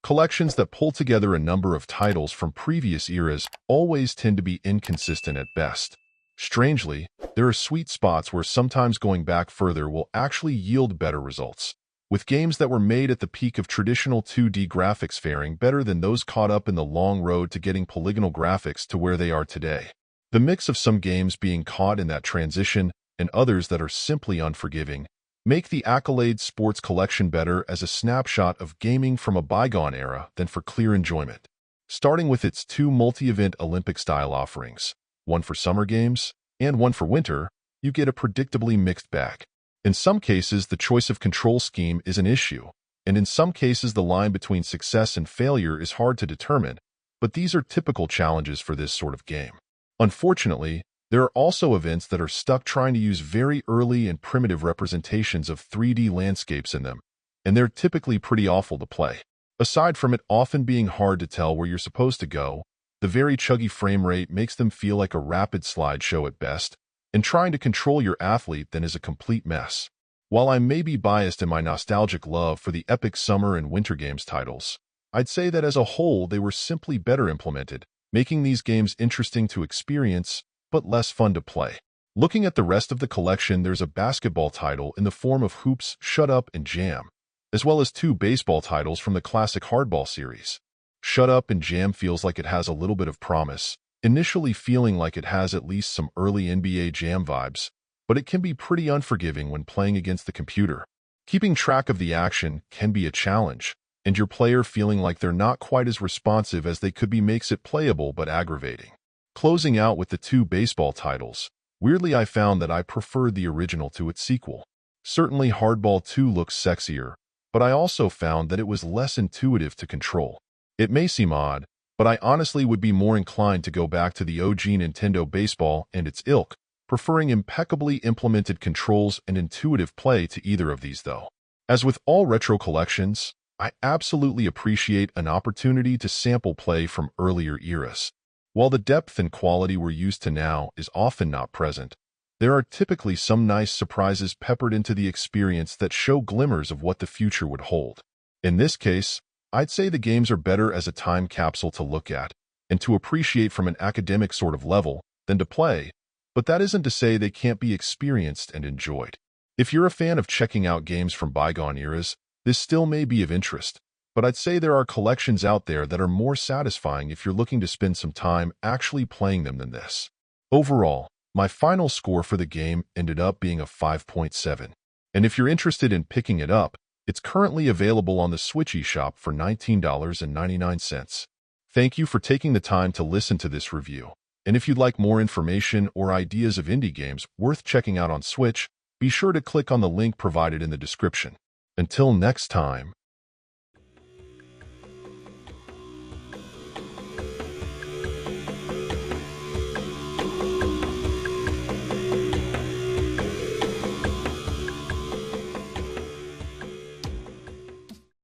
Collections that pull together a number of titles from previous eras always tend to be inconsistent at best. Strangely, there are sweet spots where sometimes going back further will actually yield better results, with games that were made at the peak of traditional 2D graphics faring better than those caught up in the long road to getting polygonal graphics to where they are today. The mix of some games being caught in that transition and others that are simply unforgiving make the Accolade Sports Collection better as a snapshot of gaming from a bygone era than for clear enjoyment. Starting with its two multi-event Olympic-style offerings, one for summer games and one for winter, you get a predictably mixed bag. In some cases, the choice of control scheme is an issue, and in some cases the line between success and failure is hard to determine, but these are typical challenges for this sort of game. Unfortunately, there are also events that are stuck trying to use very early and primitive representations of 3D landscapes in them, and they're typically pretty awful to play. Aside from it often being hard to tell where you're supposed to go, the very chuggy frame rate makes them feel like a rapid slideshow at best, and trying to control your athlete then is a complete mess. While I may be biased in my nostalgic love for the epic summer and winter games titles, I'd say that as a whole they were simply better implemented, making these games interesting to experience but less fun to play. Looking at the rest of the collection, there's a basketball title in the form of Hoops, Shut Up, and Jam, as well as two baseball titles from the classic Hardball series. Shut Up and Jam feels like it has a little bit of promise, initially feeling like it has at least some early NBA Jam vibes, but it can be pretty unforgiving when playing against the computer. Keeping track of the action can be a challenge, and your player feeling like they're not quite as responsive as they could be makes it playable but aggravating. Closing out with the two baseball titles, weirdly I found that I preferred the original to its sequel. Certainly Hardball 2 looks sexier, but I also found that it was less intuitive to control. It may seem odd, but I honestly would be more inclined to go back to the OG Nintendo Baseball and its ilk, preferring impeccably implemented controls and intuitive play to either of these though. As with all retro collections, I absolutely appreciate an opportunity to sample play from earlier eras. While the depth and quality we're used to now is often not present, there are typically some nice surprises peppered into the experience that show glimmers of what the future would hold. In this case, I'd say the games are better as a time capsule to look at and to appreciate from an academic sort of level than to play, but that isn't to say they can't be experienced and enjoyed. If you're a fan of checking out games from bygone eras, this still may be of interest, but I'd say there are collections out there that are more satisfying if you're looking to spend some time actually playing them than this. Overall, my final score for the game ended up being a 5.7, and if you're interested in picking it up, it's currently available on the Switch eShop for $19.99. Thank you for taking the time to listen to this review, and if you'd like more information or ideas of indie games worth checking out on Switch, be sure to click on the link provided in the description. Until next time.